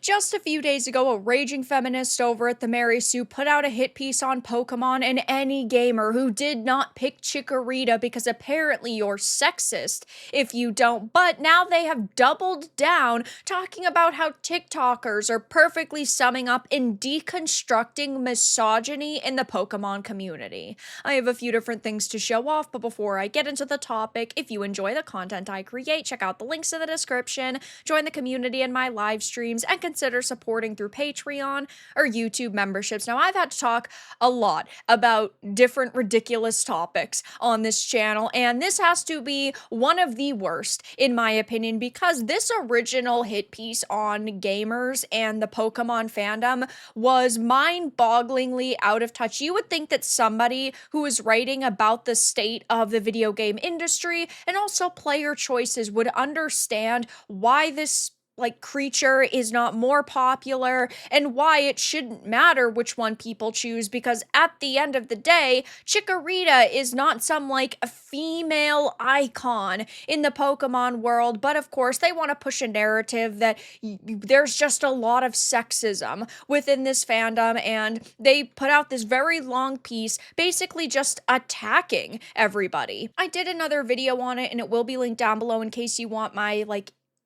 Just a few days ago, a raging feminist over at TheMarySue put out a hit piece on Pokemon and any gamer who did not pick Chikorita because apparently you're sexist if you don't. But now they have doubled down, talking about how TikTokers are perfectly summing up and deconstructing misogyny in the Pokemon community. I have a few different things to show off, but before I get into the topic, if you enjoy the content I create, check out the links in the description, join the community in my live streams, and consider supporting through Patreon or YouTube memberships. Now, I've had to talk a lot about different ridiculous topics on this channel, and this has to be one of the worst, in my opinion, because this original hit piece on gamers and the Pokemon fandom was mind-bogglingly out of touch. You would think that somebody who is writing about the state of the video game industry and also player choices would understand why this creature is not more popular and why it shouldn't matter which one people choose, because at the end of the day, Chikorita is not some a female icon in the Pokemon world, but of course they want to push a narrative that there's just a lot of sexism within this fandom, and they put out this very long piece basically just attacking everybody. I did another video on it and it will be linked down below in case you want my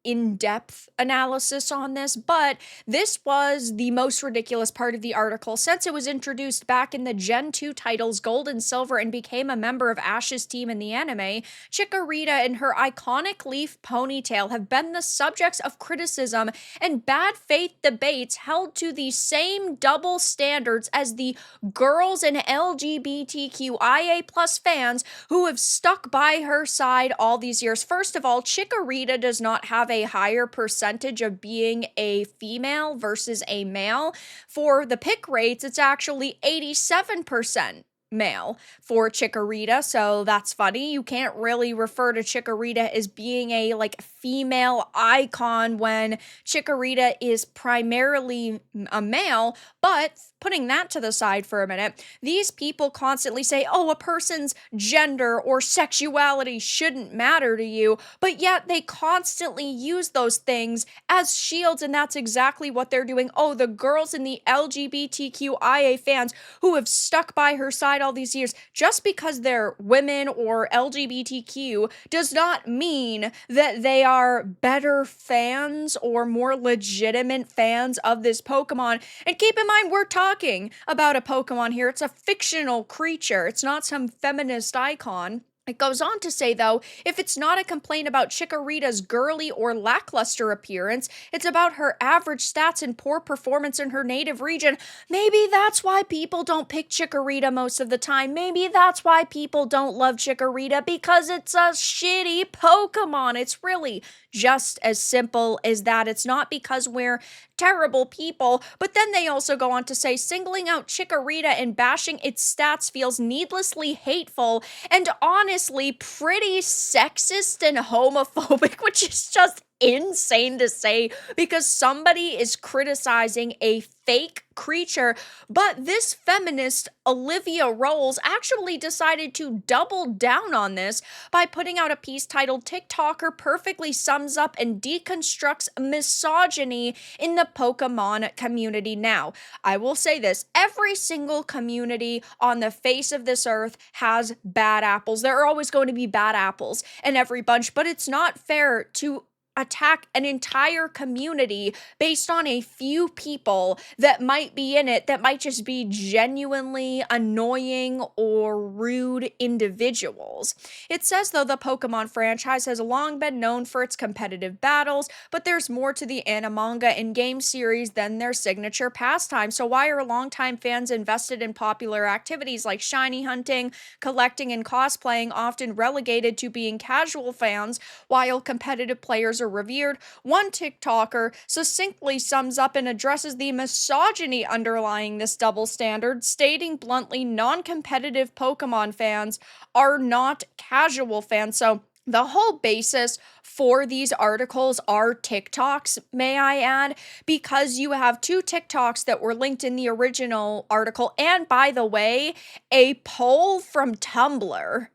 in-depth analysis on this, but this was the most ridiculous part of the article since it was introduced back in the Gen 2 titles Gold and Silver and became a member of Ash's team in the anime. Chikorita and her iconic leaf ponytail have been the subjects of criticism and bad faith debates held to the same double standards as the girls and LGBTQIA+ fans who have stuck by her side all these years. First of all, Chikorita does not have a higher percentage of being a female versus a male. For the pick rates, it's actually 87% male for Chikorita, so that's funny. You can't really refer to Chikorita as being a female icon when Chikorita is primarily a male. But putting that to the side for a minute, these people constantly say, oh, a person's gender or sexuality shouldn't matter to you, but yet they constantly use those things as shields, and that's exactly what they're doing. Oh, the girls in the LGBTQIA fans who have stuck by her side all these years, just because they're women or LGBTQ does not mean that they are better fans or more legitimate fans of this Pokemon. And keep in mind, we're talking about a Pokemon here. It's a fictional creature. It's not some feminist icon. It goes on to say, though, if it's not a complaint about Chikorita's girly or lackluster appearance, it's about her average stats and poor performance in her native region. Maybe that's why people don't pick Chikorita most of the time. Maybe that's why people don't love Chikorita, because it's a shitty Pokemon. It's really just as simple as that. It's not because we're terrible people. But then they also go on to say singling out Chikorita and bashing its stats feels needlessly hateful and honestly pretty sexist and homophobic, which is just insane to say because somebody is criticizing a fake creature. But this feminist, Olivia Rolls, actually decided to double down on this by putting out a piece titled TikToker perfectly sums up and deconstructs misogyny in the Pokemon community. Now, I will say this, every single community on the face of this earth has bad apples. There are always going to be bad apples in every bunch, but it's not fair to attack an entire community based on a few people that might be in it that might just be genuinely annoying or rude individuals. It says, though, the Pokemon franchise has long been known for its competitive battles, but there's more to the manga and game series than their signature pastime. So why are longtime fans invested in popular activities like shiny hunting, collecting, and cosplaying often relegated to being casual fans while competitive players are revered? One TikToker succinctly sums up and addresses the misogyny underlying this double standard, stating bluntly, non-competitive Pokemon fans are not casual fans. So the whole basis for these articles are TikToks, may I add, because you have two TikToks that were linked in the original article, and by the way, a poll from Tumblr,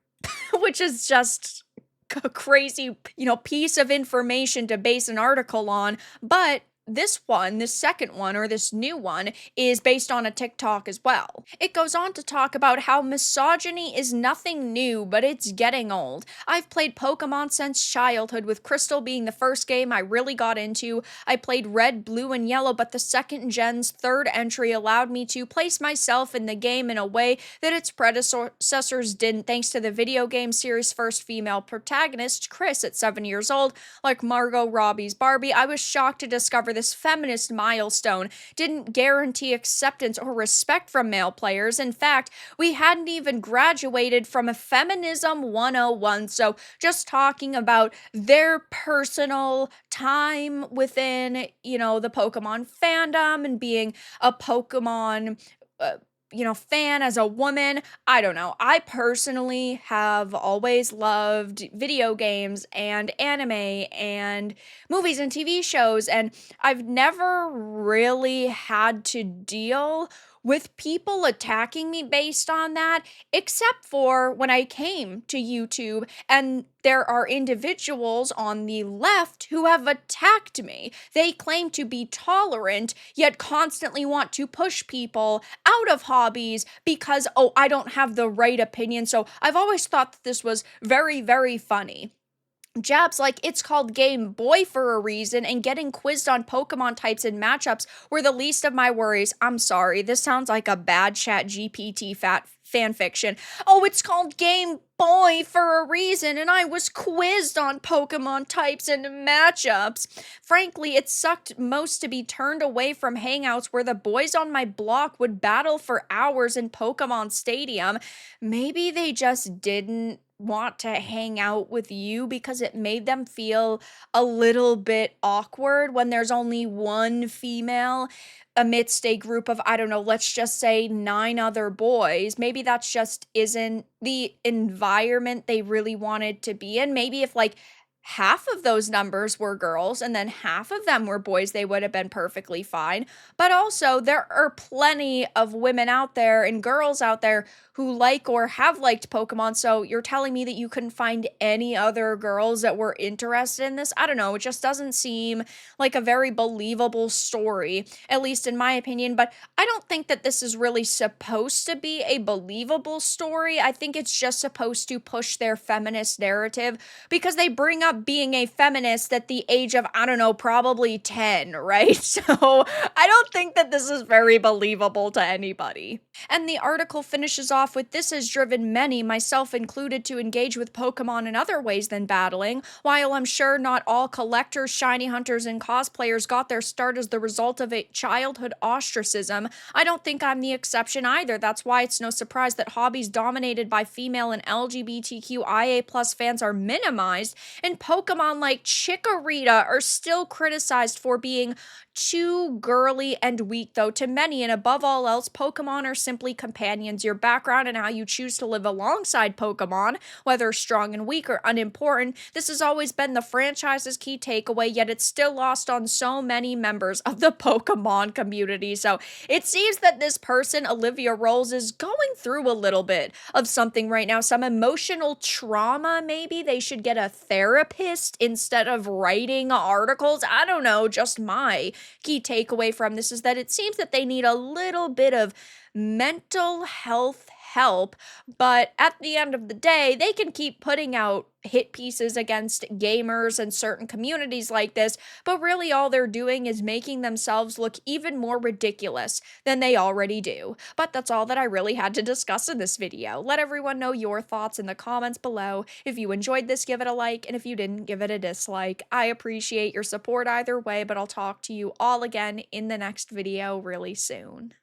which is just a crazy, piece of information to base an article on. But this second one, or this new one, is based on a TikTok as well. It goes on to talk about how misogyny is nothing new, but it's getting old. I've played Pokemon since childhood, with Crystal being the first game I really got into. I played Red, Blue, and Yellow, but the second gen's third entry allowed me to place myself in the game in a way that its predecessors didn't, thanks to the video game series' first female protagonist, Chris, at 7 years old. Like Margot Robbie's Barbie, I was shocked to discover this feminist milestone didn't guarantee acceptance or respect from male players. In fact, we hadn't even graduated from a feminism 101. So, just talking about their personal time within, the Pokemon fandom and being a Pokemon. Fan as a woman. I don't know. I personally have always loved video games and anime and movies and TV shows, and I've never really had to deal with people attacking me based on that, except for when I came to YouTube, and there are individuals on the left who have attacked me. They claim to be tolerant, yet constantly want to push people out of hobbies because, oh, I don't have the right opinion. So I've always thought that this was very, very funny. Jabs like it's called Game Boy for a reason, and getting quizzed on Pokemon types and matchups were the least of my worries. I'm sorry, this sounds like a bad Chat GPT fan fiction. Oh, it's called Game Boy for a reason, and I was quizzed on Pokemon types and matchups. Frankly, it sucked most to be turned away from hangouts where the boys on my block would battle for hours in Pokemon Stadium. Maybe they just didn't want to hang out with you because it made them feel a little bit awkward when there's only one female amidst a group of, I don't know, let's just say 9 other boys. Maybe that's just isn't the environment they really wanted to be in. Maybe if like half of those numbers were girls and then half of them were boys, they would have been perfectly fine. But also, there are plenty of women out there and girls out there who like or have liked Pokemon. So you're telling me that you couldn't find any other girls that were interested in this? I don't know. It just doesn't seem like a very believable story, at least in my opinion. But I don't think that this is really supposed to be a believable story. I think it's just supposed to push their feminist narrative, because they bring up being a feminist at the age of, I don't know, probably 10, right? So I don't think that this is very believable to anybody. And the article finishes off with, this has driven many, myself included, to engage with Pokemon in other ways than battling. While I'm sure not all collectors, shiny hunters, and cosplayers got their start as the result of a childhood ostracism, I don't think I'm the exception either. That's why it's no surprise that hobbies dominated by female and LGBTQIA+ fans are minimized, and Pokemon like Chikorita are still criticized for being too girly and weak, though to many, and above all else, Pokemon are simply companions. Your background and how you choose to live alongside Pokemon, whether strong and weak or unimportant, this has always been the franchise's key takeaway, yet it's still lost on so many members of the Pokemon community. So it seems that this person, Olivia Rolls, is going through a little bit of something right now, some emotional trauma. Maybe they should get a therapist instead of writing articles. I don't know, just my key takeaway from this is that it seems that they need a little bit of mental health help, but at the end of the day, they can keep putting out hit pieces against gamers and certain communities like this, but really all they're doing is making themselves look even more ridiculous than they already do. But that's all that I really had to discuss in this video. Let everyone know your thoughts in the comments below. If you enjoyed this, give it a like, and if you didn't, give it a dislike. I appreciate your support either way, but I'll talk to you all again in the next video really soon.